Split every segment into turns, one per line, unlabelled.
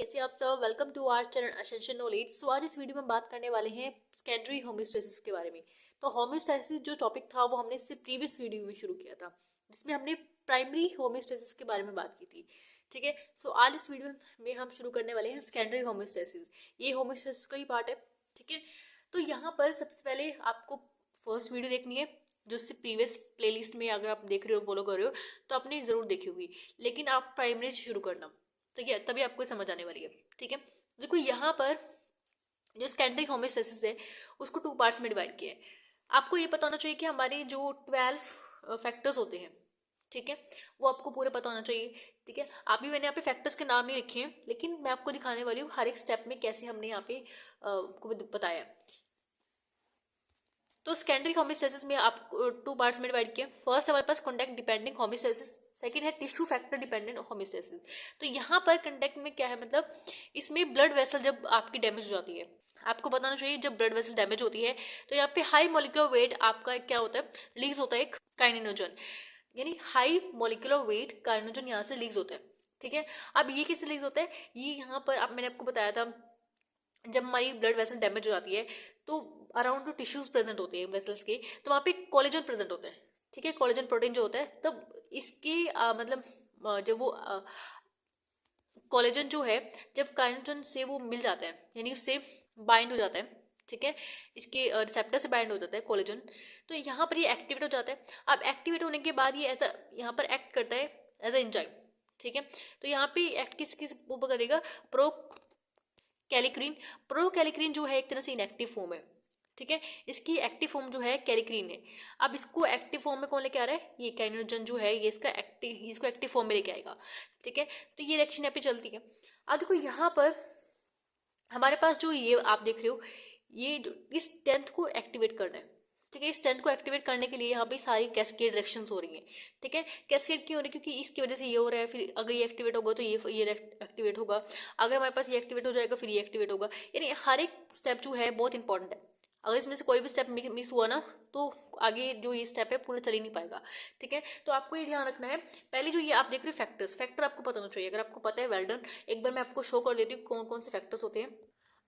कैसे आप सब। Welcome to our channel essential knowledge. So आज इस वीडियो में बात करने वाले हैं सेकेंडरी होम्योस्टेसिस के बारे में। तो होम्योस्टेसिस जो टॉपिक था वो हमने इससे प्रीवियस वीडियो में शुरू किया था, जिसमें हमने प्राइमरी होम्योस्टेसिस के बारे में बात की थी। ठीक है, सो आज इस वीडियो में हम शुरू करने वाले हैं सेकेंडरी होम्योस्टेसिस। ये होम्योस्टेसिस का ही पार्ट है। ठीक है, तो यहाँ पर सबसे पहले आपको फर्स्ट वीडियो देखनी है, जो इससे प्रीवियस प्लेलिस्ट में अगर आप देख रहे हो, फॉलो कर रहे हो, तो आपने जरूर देखी होगी। लेकिन आप प्राइमरी से शुरू करना, ठीक है, तभी आपको समझ आने वाली है। ठीक है, देखो यहाँ पर जो सेकेंडरी होम्योस्टेसिस है उसको टू पार्ट्स में डिवाइड किया है। आपको ये पता होना चाहिए कि हमारे जो 12 फैक्टर्स होते हैं, ठीक है, वो आपको पूरे पता होना चाहिए। ठीक है, अभी मैंने यहाँ पे फैक्टर्स के नाम नहीं लिखे हैं, लेकिन मैं आपको दिखाने वाली हूँ हर एक स्टेप में कैसे हमने यहाँ पे को बताया। तो सेकेंडरी होम्योस्टेसिस में आप टू पार्ट्स में डिवाइड किया। फर्स्ट हमारे पास कॉन्टैक्ट डिपेंडिंग होम्योस्टेसिस, सेकंड है टिश्यू फैक्टर डिपेंडेंट होम्योस्टेसिस। तो यहाँ पर कॉन्टैक्ट में क्या है, मतलब इसमें ब्लड वेसल जब आपकी डैमेज हो जाती है, आपको बताना चाहिए जब ब्लड वेसल डैमेज होती है तो यहाँ पे हाई मॉलिक्यूलर वेट आपका क्या होता है, रिलीज होता है एक काइनिनोजन, यानी हाई मॉलिक्यूलर वेट काइनिनोजन यहाँ से रिलीज होता है। ठीक है, अब ये किससे रिलीज होता है, ये यहाँ पर अब मैंने आपको बताया था जब हमारी ब्लड वेसल डैमेज हो जाती है तो अराउंड जो टिश्यूज प्रेजेंट होते हैं वेसल्स के, तो वहाँ पे कोलेजन प्रेजेंट होता है। ठीक है, कोलेजन प्रोटीन जो होता है, तब इसके मतलब जब वो कोलेजन जो है जब काइनेटोन से वो मिल जाता है, यानी उससे बाइंड हो जाता है, ठीक है, इसके रिसेप्टर से बाइंड हो जाता है कोलेजन, तो यहाँ पर ये एक्टिवेट हो जाता है। अब एक्टिवेट होने के बाद ये ऐसा यहाँ पर एक्ट करता है एज ए एंजाइम। ठीक है, तो यहाँ पे एक्ट किस ऊपर करेगा, प्रो कैलिक्रीन। प्रो कैलिक्रीन जो है एक तरह से इनएक्टिव फॉर्म है। ठीक है, इसकी एक्टिव फॉर्म जो है कैलिक्रीन है। अब इसको एक्टिव फॉर्म में कौन लेके आ रहा है, ये काइनोजन जो है, ये इसको एक्टिव फॉर्म में लेके आएगा। ठीक है, तो ये रिएक्शन यहाँ पे चलती है। अब देखो यहाँ पर हमारे पास जो ये आप देख रहे हो, ये इस टेंथ को एक्टिवेट करना है। ठीक है, इस टेंथ को एक्टिवेट करने के लिए यहाँ पे सारी कैस्केड रिएक्शंस हो रही हैं। ठीक है, कैस्केड क्यों हो रही है, क्योंकि इसकी वजह से ये हो रहा है, फिर अगर ये एक्टिवेट होगा तो ये एक्टिवेट होगा, अगर हमारे पास ये एक्टिवेट हो जाएगा फिर ये एक्टिवेट होगा। यानी हर एक स्टेप जो है बहुत इंपॉर्टेंट है। अगर इसमें से कोई भी स्टेप मिस हुआ ना तो आगे जो ये स्टेप है पूरा चल ही नहीं पाएगा। ठीक है, तो आपको ये ध्यान रखना है। पहले जो ये आप देख रहे हो फैक्टर्स, फैक्टर आपको पता होना चाहिए। अगर आपको पता है वेल डन। एक बार मैं आपको शो कर देती हूँ कौन कौन से फैक्टर्स होते हैं।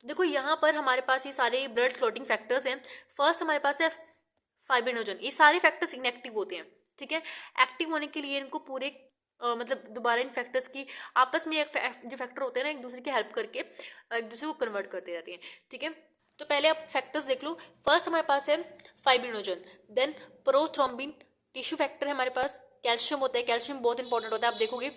देखो यहाँ पर हमारे पास ये सारे ब्लड क्लॉटिंग फैक्टर्स हैं। फर्स्ट हमारे पास है फाइब्रिनोजन। ये सारे फैक्टर्स इनएक्टिव होते हैं। ठीक है, एक्टिव होने के लिए इनको पूरे मतलब दोबारा इन फैक्टर्स की आपस में जो फैक्टर होते हैं ना, एक दूसरे की हेल्प करके एक दूसरे को कन्वर्ट करते रहते हैं। ठीक है, तो पहले आप फैक्टर्स देख लो। फर्स्ट हमारे पास है fibrinogen, then prothrombin, tissue factor है हमारे पास, कैल्शियम होता है, कैल्शियम बहुत इंपॉर्टेंट होता है, आप देखोगे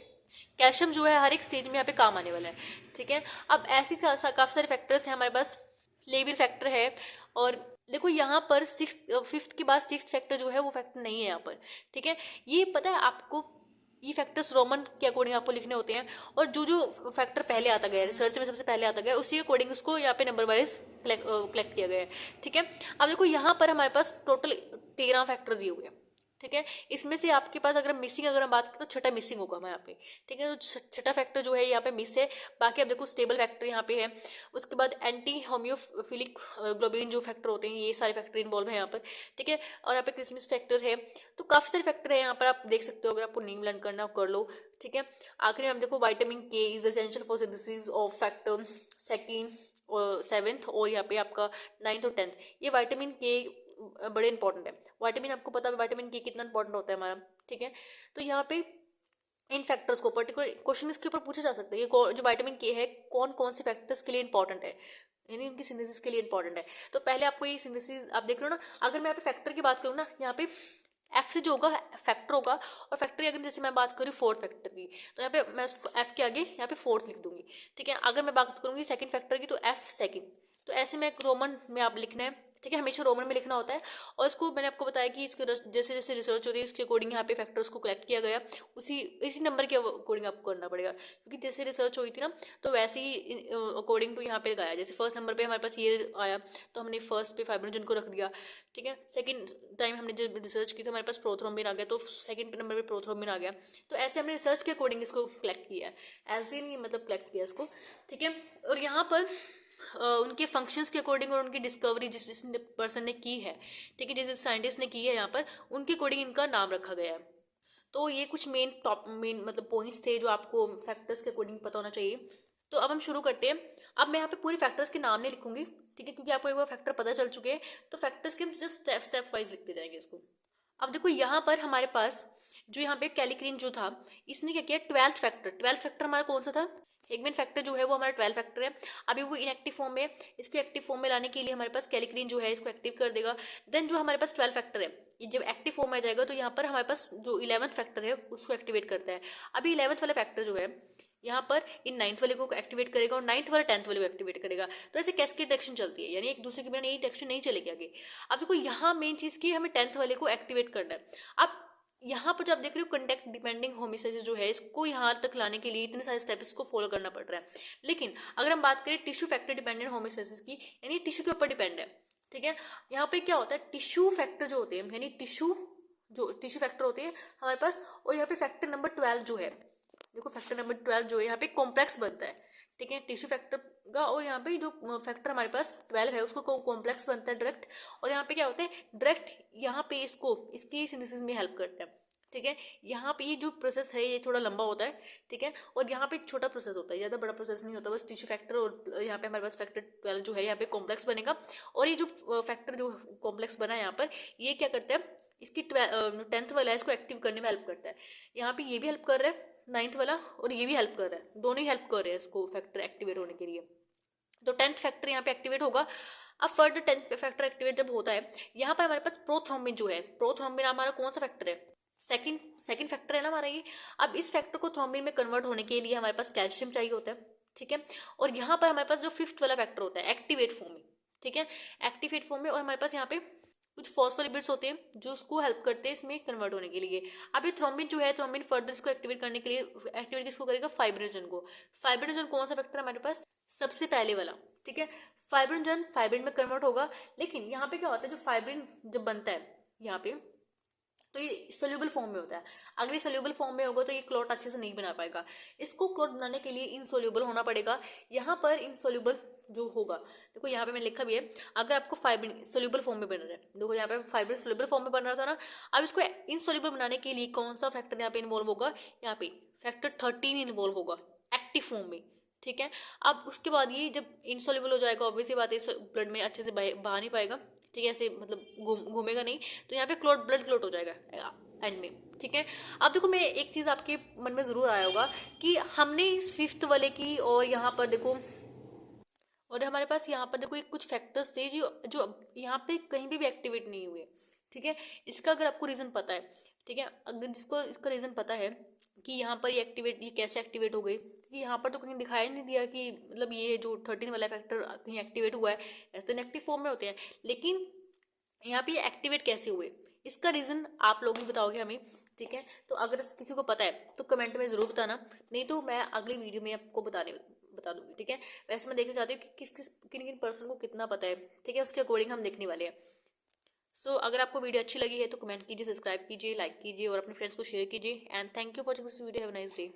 कैल्शियम जो है हर एक स्टेज में यहाँ पे काम आने वाला है। ठीक है, अब ऐसी काफ़ी सारे फैक्टर्स हैं हमारे पास। लेविल फैक्टर है, और देखो यहाँ पर फिफ्थ के बाद सिक्स्थ फैक्टर जो है वो फैक्टर नहीं है यहाँ पर। ठीक है, ये पता है आपको, ये फैक्टर्स रोमन के अकॉर्डिंग आपको लिखने होते हैं, और जो जो फैक्टर पहले आता गया है रिसर्च में, सबसे पहले आता गया है, उसी के अकॉर्डिंग उसको यहाँ पे नंबर वाइज कलेक्ट किया गया है। ठीक है, अब देखो यहाँ पर हमारे पास टोटल 13 फैक्टर दिए हुए हैं। ठीक है, इसमें से आपके पास अगर मिसिंग अगर हम बात करें तो छठा मिसिंग होगा हमारे यहाँ पे। ठीक है, तो छठा फैक्टर जो है यहाँ पे मिस है। बाकी आप देखो स्टेबल फैक्टर यहाँ पे है। उसके बाद एंटी होम्योफिलिक ग्लोबुलिन जो फैक्टर होते हैं, ये सारे फैक्टर इन्वॉल्व है यहाँ पर। ठीक है, और यहाँ पे क्रिसमस फैक्टर है। तो काफ़ी सारे फैक्टर है यहाँ पर, आप देख सकते हो। अगर आपको नेम लर्न करना कर लो। ठीक है, आखिर में हम देखो वाइटामिन के is essential for synthesis of factor second और सेवेंथ, और यहाँ पे आपका 9th और 10th, ये वाइटामिन के बड़े इंपॉर्टेंट है। वाइटामिन आपको पता है वाइटामिन के कितना इंपॉर्टेंट होता है हमारा। ठीक है, तो यहाँ पे इन फैक्टर्स को पर्टिकुलर क्वेश्चन इसके ऊपर पूछे जा सकते हैं। ये जो वाइटामिन के है कौन कौन से फैक्टर्स के लिए इंपॉर्टेंट है, यानी उनकी सिंथेसिस के लिए इंपॉर्टेंट है। तो पहले आपको ये सिंथेसिस आप देख रहे हो ना। अगर मैं यहाँ पे फैक्टर की बात करूँ ना, यहाँ पे एफ से जो होगा फैक्टर होगा, और फैक्टर की अगर जैसे मैं बात करूँ फोर्थ फैक्टर की, तो यहाँ पे मैं एफ के आगे यहाँ पे फोर्थ लिख दूंगी। ठीक है, अगर मैं बात करूँगी सेकंड फैक्टर की तो एफ सेकंड। तो ऐसे में रोमन में आप लिखना है। ठीक है, हमेशा रोमन में लिखना होता है। और इसको मैंने आपको बताया कि इसके जैसे जैसे रिसर्च होती है उसके अकॉर्डिंग यहाँ पे फैक्टर्स को कलेक्ट किया गया, इसी नंबर के अकॉर्डिंग आपको करना पड़ेगा, क्योंकि जैसे रिसर्च हुई थी ना तो वैसे ही अकॉर्डिंग टू यहाँ पे लगाया। जैसे फर्स्ट नंबर पे हमारे पास ये आया तो हमने फर्स्ट पे फाइब्रिनोजन को रख दिया। ठीक है, सेकंड टाइम हमने जब रिसर्च की तो हमारे पास प्रोथ्रोम्बिन आ गया, तो सेकंड नंबर पे प्रोथ्रोम्बिन आ गया। तो ऐसे हमने रिसर्च के अकॉर्डिंग इसको कलेक्ट किया है, ऐसे नहीं मतलब कलेक्ट किया इसको। ठीक है, और यहाँ पर उनके फंक्शंस के अकॉर्डिंग और उनकी डिस्कवरी जिस जिस पर्सन ने की है, ठीक है, जिस साइंटिस्ट ने की है यहाँ पर, उनके अकॉर्डिंग इनका नाम रखा गया है। तो ये कुछ मेन मतलब पॉइंट्स थे जो आपको फैक्टर्स के अकॉर्डिंग पता होना चाहिए। तो अब हम शुरू करते हैं। अब मैं यहाँ पे पूरे फैक्टर्स के नाम नहीं लिखूंगी, ठीक है, क्योंकि आपको एक बार फैक्टर पता चल चुके हैं, तो फैक्टर्स के हम जस्ट स्टेप स्टेप वाइज लिखते जाएंगे इसको। अब देखो यहाँ पर हमारे पास जो यहाँ पे कैलिक्रीन जो था, इसने क्या किया, 12th फैक्टर, 12th फैक्टर हमारा कौन सा था, हेगमैन फैक्टर जो है वो हमारा 12 फैक्टर है। अभी वो इनएक्टिव फॉर्म में, इसको एक्टिव फॉर्म में लाने के लिए हमारे पास कैलिक्रीन जो है इसको एक्टिव कर देगा। देन जो हमारे पास 12 फैक्टर है, ये जब एक्टिव फॉर्म में आ जाएगा तो यहाँ पर हमारे पास जो 11th फैक्टर है उसको एक्टिवेट करता है। अभी 11th वाला फैक्टर जो है यहाँ पर इन 9th वाले को एक्टिवेट करेगा और 9th वाला 10th वाले को एक्टिवेट करेगा। तो ऐसे कैस्केड रिएक्शन चलती है, यानी एक दूसरे के बिना ये रिएक्शन नहीं चलेगी आगे। अब देखो यहाँ मेन चीज की हमें 10th वाले को एक्टिवेट करना है। अब यहाँ पर जो आप देख रहे हो कंटेक्ट डिपेंडिंग होमोसिस जो है, इसको यहाँ तक लाने के लिए इतने सारे स्टेप्स को फॉलो करना पड़ रहा है। लेकिन अगर हम बात करें टिश्यू फैक्टर डिपेंडेंट होमोसिस की, यानी टिश्यू के ऊपर डिपेंड है, ठीक है। यहाँ पे क्या होता है, टिश्यू फैक्टर जो होते हैं, यानी टिश्यू फैक्टर होते हैं हमारे पास, और यहाँ पे फैक्टर नंबर 12 जो है, देखो फैक्टर नंबर 12 जो है यहाँ पे कॉम्प्लेक्स बनता है, ठीक है, टिश्यू फैक्टर का। और यहाँ पे जो फैक्टर हमारे पास 12 है उसको कॉम्प्लेक्स बनता है डायरेक्ट, और यहाँ पे क्या होता है, डायरेक्ट यहाँ पे इसकी सिंथेसिस में हेल्प करता है, ठीक है। यहाँ पे ये जो प्रोसेस है ये थोड़ा लंबा होता है, ठीक है, और यहाँ पे छोटा प्रोसेस होता है, ज़्यादा बड़ा प्रोसेस नहीं होता, बस टिश्यू फैक्टर और यहाँ पे हमारे पास फैक्टर 12 जो है यहाँ पे कॉम्प्लेक्स बनेगा। और ये जो फैक्टर जो कॉम्प्लेक्स बना है यहाँ पर, ये क्या करता है, इसकी 10th वाला है इसको एक्टिव करने में हेल्प करता है। यहाँ पे ये भी हेल्प कर रहा है 9th वाला, और ये भी हेल्प कर रहा है, दोनों ही हेल्प कर रहे हैं इसको फैक्टर एक्टिवेट होने के लिए। तो 10th फैक्टर यहाँ पे एक्टिवेट होगा। अब फर्दर 10th फैक्टर एक्टिवेट जब होता है, यहाँ पर हमारे पास प्रोथ्रोम्बिन जो है, प्रोथ्रोम्बिन हमारा कौन सा फैक्टर है, सेकंड फैक्टर है ना हमारा ये। अब इस फैक्टर को थ्रोम्बिन में कन्वर्ट होने के लिए हमारे पास कैल्शियम चाहिए होता है, ठीक है। और यहाँ पर हमारे पास जो 5th वाला फैक्टर होता है एक्टिवेट फॉर्म में, ठीक है, एक्टिवेट फॉर्म में, और हमारे पास यहाँ पे कुछ फॉस्फोलिपिड्स होते हैं जो उसको हेल्प करते हैं इसमें कन्वर्ट होने के लिए। अब ये थ्रोम्बिन जो है, थ्रोम्बिन फर्दर इसको एक्टिवेट करने के लिए एक्टिवेट किसको करेगा, फाइब्रिनोजन को। फाइब्रिनोजन कौन सा फैक्टर है हमारे पास, सबसे पहले वाला, ठीक है। फाइब्रिनोजन फाइब्रिन में कन्वर्ट होगा, लेकिन यहाँ पे क्या होता है, जो फाइब्रिन जब बनता है यहाँ पे, तो ये सोल्यूबल फॉर्म में होता है। अगर ये सोल्यूबल फॉर्म में होगा तो ये क्लॉट अच्छे से नहीं बना पाएगा, इसको क्लॉट बनाने के लिए इनसोल्यूबल होना पड़ेगा। यहाँ पर इनसोल्यूबल जो होगा, देखो यहाँ पे मैंने लिखा भी है, अगर आपको फाइब्रिन सोल्यूबल फॉर्म में बन रहा है, देखो यहाँ पे फाइब्रिन सोल्यूबल फॉर्म में बन रहा था ना, अब इसको इनसोल्यूबल बनाने के लिए कौन सा फैक्टर यहाँ पे इन्वॉल्व होगा, यहाँ पे फैक्टर 13 इन्वॉल्व होगा एक्टिव फॉर्म में, ठीक है। अब उसके बाद ये जब इनसोल्यूबल हो जाएगा, ऑब्वियसली बात है ब्लड में अच्छे से बहा नहीं पाएगा, ठीक है, ऐसे मतलब घूमेगा नहीं, तो यहाँ पे ब्लड क्लॉट हो जाएगा एंड में, ठीक है। अब देखो मैं एक चीज़ आपके मन में ज़रूर आया होगा कि हमने इस 5th वाले की, और यहाँ पर देखो, और हमारे पास यहाँ पर देखो एक कुछ फैक्टर्स थे जो जो यहाँ पे कहीं भी एक्टिवेट नहीं हुए, ठीक है। इसका अगर आपको रीज़न पता है, ठीक है, अगर जिसको इसका रीज़न पता है कि यहाँ पर ये कैसे एक्टिवेट हो गई, कि यहाँ पर तो कहीं दिखाई नहीं दिया कि मतलब ये जो 13 वाला फैक्टर कहीं एक्टिवेट हुआ है, ऐसे तो इनएक्टिव फॉर्म में होते हैं, लेकिन यहाँ पे एक्टिवेट कैसे हुए, इसका रीज़न आप लोग ही बताओगे हमें, ठीक है। तो अगर किसी को पता है तो कमेंट में ज़रूर बताना, नहीं तो मैं अगली वीडियो में आपको बता दूंगी, ठीक है। वैसे मैं देखना चाहती हूँ कि किन किन पर्सन को कितना पता है, ठीक है, उसके अकॉर्डिंग हम देखने वाले हैं। सो अगर आपको वीडियो अच्छी लगी है तो कमेंट कीजिए, सब्सक्राइब कीजिए, लाइक कीजिए और अपने फ्रेंड्स को शेयर कीजिए। And thank you for watching this video. Have a nice day.